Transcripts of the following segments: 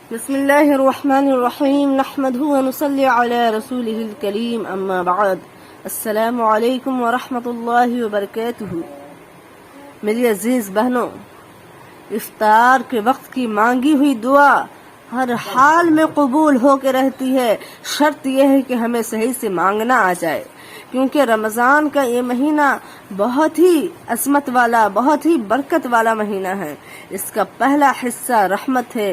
بسم اللہ الرحمن الرحیم نحمده ونصلی علی رسولہ الکریم اما بعد السلام علیکم ورحمۃ اللہ وبرکاتہ۔ میری عزیز بہنوں، افطار کے وقت کی مانگی ہوئی دعا ہر حال میں قبول ہو کے رہتی ہے، شرط یہ ہے کہ ہمیں صحیح سے مانگنا آ جائے، کیونکہ رمضان کا یہ مہینہ بہت ہی عظمت والا، بہت ہی برکت والا مہینہ ہے۔ اس کا پہلا حصہ رحمت ہے،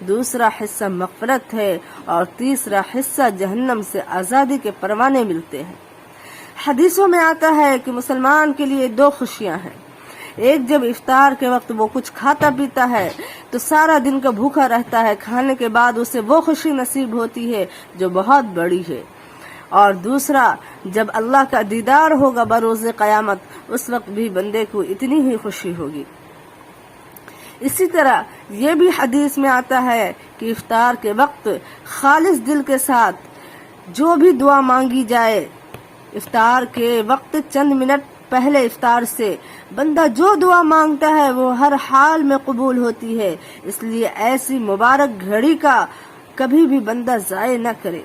دوسرا حصہ مغفرت ہے، اور تیسرا حصہ جہنم سے آزادی کے پروانے ملتے ہیں۔ حدیثوں میں آتا ہے کہ مسلمان کے لیے دو خوشیاں ہیں، ایک جب افطار کے وقت وہ کچھ کھاتا پیتا ہے تو سارا دن کا بھوکا رہتا ہے، کھانے کے بعد اسے وہ خوشی نصیب ہوتی ہے جو بہت بڑی ہے، اور دوسرا جب اللہ کا دیدار ہوگا بروز قیامت، اس وقت بھی بندے کو اتنی ہی خوشی ہوگی۔ اسی طرح یہ بھی حدیث میں آتا ہے کہ افطار کے وقت خالص دل کے ساتھ جو بھی دعا مانگی جائے، افطار کے وقت چند منٹ پہلے افطار سے بندہ جو دعا مانگتا ہے وہ ہر حال میں قبول ہوتی ہے، اس لیے ایسی مبارک گھڑی کا کبھی بھی بندہ ضائع نہ کرے،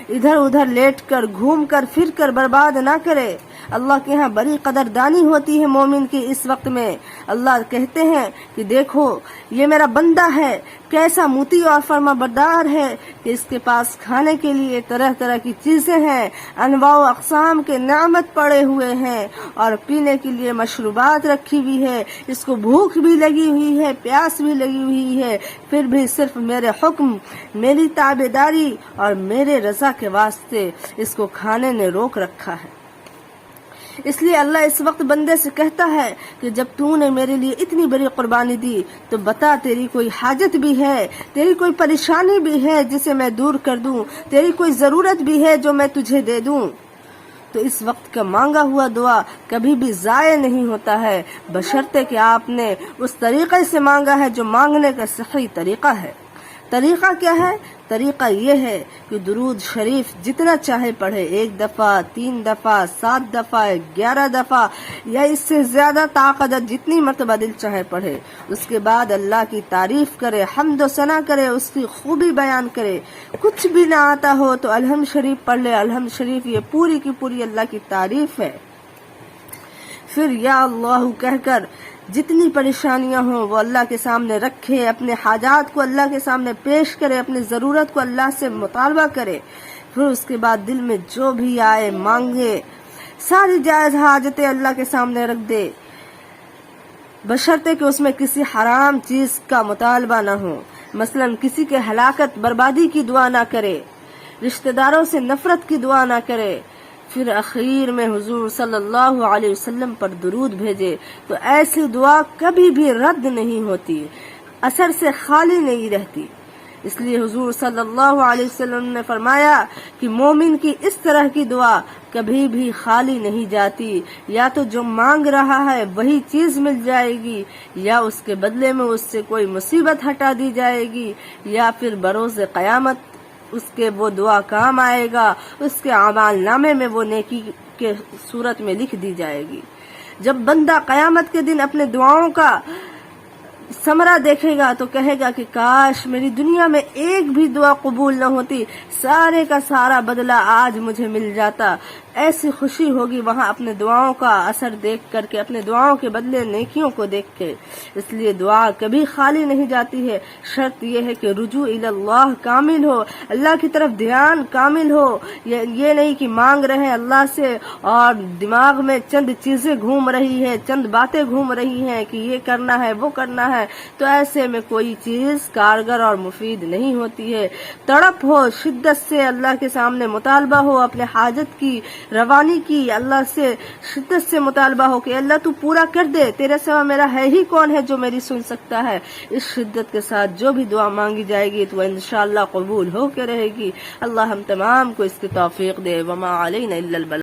ادھر ادھر لیٹ کر گھوم کر پھر کر برباد نہ کرے۔ اللہ کے ہاں بڑی قدردانی ہوتی ہے مومن کی اس وقت میں۔ اللہ کہتے ہیں کہ دیکھو یہ میرا بندہ ہے، کیسا مطیع اور فرما بردار ہے کہ اس کے پاس کھانے کے لیے طرح طرح کی چیزیں ہیں، انواع و اقسام کے نعمت پڑے ہوئے ہیں، اور پینے کے لیے مشروبات رکھی ہوئی ہے، اس کو بھوک بھی لگی ہوئی ہے، پیاس بھی لگی ہوئی ہے، پھر بھی صرف میرے حکم، میری تابعداری اور میرے رضا کے واسطے اس کو کھانے نے روک رکھا ہے۔ اس لیے اللہ اس وقت بندے سے کہتا ہے کہ جب تو نے میرے لیے اتنی بڑی قربانی دی تو بتا تیری کوئی حاجت بھی ہے، تیری کوئی پریشانی بھی ہے جسے میں دور کر دوں، تیری کوئی ضرورت بھی ہے جو میں تجھے دے دوں۔ تو اس وقت کا مانگا ہوا دعا کبھی بھی ضائع نہیں ہوتا ہے، بشرطے کہ آپ نے اس طریقے سے مانگا ہے جو مانگنے کا صحیح طریقہ ہے۔ طریقہ کیا ہے؟ طریقہ یہ ہے کہ درود شریف جتنا چاہے پڑھے، 1 دفعہ، 3 دفعہ، 7 دفعہ، 11 دفعہ، یا اس سے زیادہ طاقت جتنی مرتبہ دل چاہے پڑھے۔ اس کے بعد اللہ کی تعریف کرے، حمد و ثنا کرے، اس کی خوبی بیان کرے۔ کچھ بھی نہ آتا ہو تو الحمد شریف پڑھ لے، الحمد شریف یہ پوری کی پوری اللہ کی تعریف ہے۔ پھر یا اللہ کہہ کر جتنی پریشانیاں ہوں وہ اللہ کے سامنے رکھے، اپنے حاجات کو اللہ کے سامنے پیش کرے، اپنی ضرورت کو اللہ سے مطالبہ کرے، پھر اس کے بعد دل میں جو بھی آئے مانگے، ساری جائز حاجتیں اللہ کے سامنے رکھ دے، بشرطے کہ اس میں کسی حرام چیز کا مطالبہ نہ ہو، مثلا کسی کے ہلاکت بربادی کی دعا نہ کرے، رشتہ داروں سے نفرت کی دعا نہ کرے، پھر اخیر میں حضور صلی اللہ علیہ وسلم پر درود بھیجے، تو ایسی دعا کبھی بھی رد نہیں ہوتی، اثر سے خالی نہیں رہتی۔ اس لیے حضور صلی اللہ علیہ وسلم نے فرمایا کہ مومن کی اس طرح کی دعا کبھی بھی خالی نہیں جاتی، یا تو جو مانگ رہا ہے وہی چیز مل جائے گی، یا اس کے بدلے میں اس سے کوئی مصیبت ہٹا دی جائے گی، یا پھر بروز قیامت اس کے وہ دعا کام آئے گا، اس کے اعمال نامے میں وہ نیکی کے صورت میں لکھ دی جائے گی۔ جب بندہ قیامت کے دن اپنے دعاؤں کا ثمرہ دیکھے گا تو کہے گا کہ کاش میری دنیا میں ایک بھی دعا قبول نہ ہوتی، سارے کا سارا بدلہ آج مجھے مل جاتا۔ ایسی خوشی ہوگی وہاں اپنے دعاؤں کا اثر دیکھ کر کے، اپنے دعاؤں کے بدلے نیکیوں کو دیکھ کے۔ اس لیے دعا کبھی خالی نہیں جاتی ہے، شرط یہ ہے کہ رجوع اللہ کامل ہو، اللہ کی طرف دھیان کامل ہو، یہ نہیں کہ مانگ رہے اللہ سے اور دماغ میں چند چیزیں گھوم رہی ہے، چند باتیں گھوم رہی ہیں کہ یہ کرنا ہے وہ کرنا ہے، تو ایسے میں کوئی چیز کارگر اور مفید نہیں ہوتی ہے۔ تڑپ ہو، شدت سے اللہ کے سامنے مطالبہ ہو، اپنے حاجت کی روانی کی، اللہ سے شدت سے مطالبہ ہو کہ اللہ تو پورا کر دے، تیرے سوا میرا ہے ہی کون ہے جو میری سن سکتا ہے۔ اس شدت کے ساتھ جو بھی دعا مانگی جائے گی تو انشاءاللہ قبول ہو کے رہے گی۔ اللہ ہم تمام کو اس کی توفیق دے۔ وما علینا الا البلاغ۔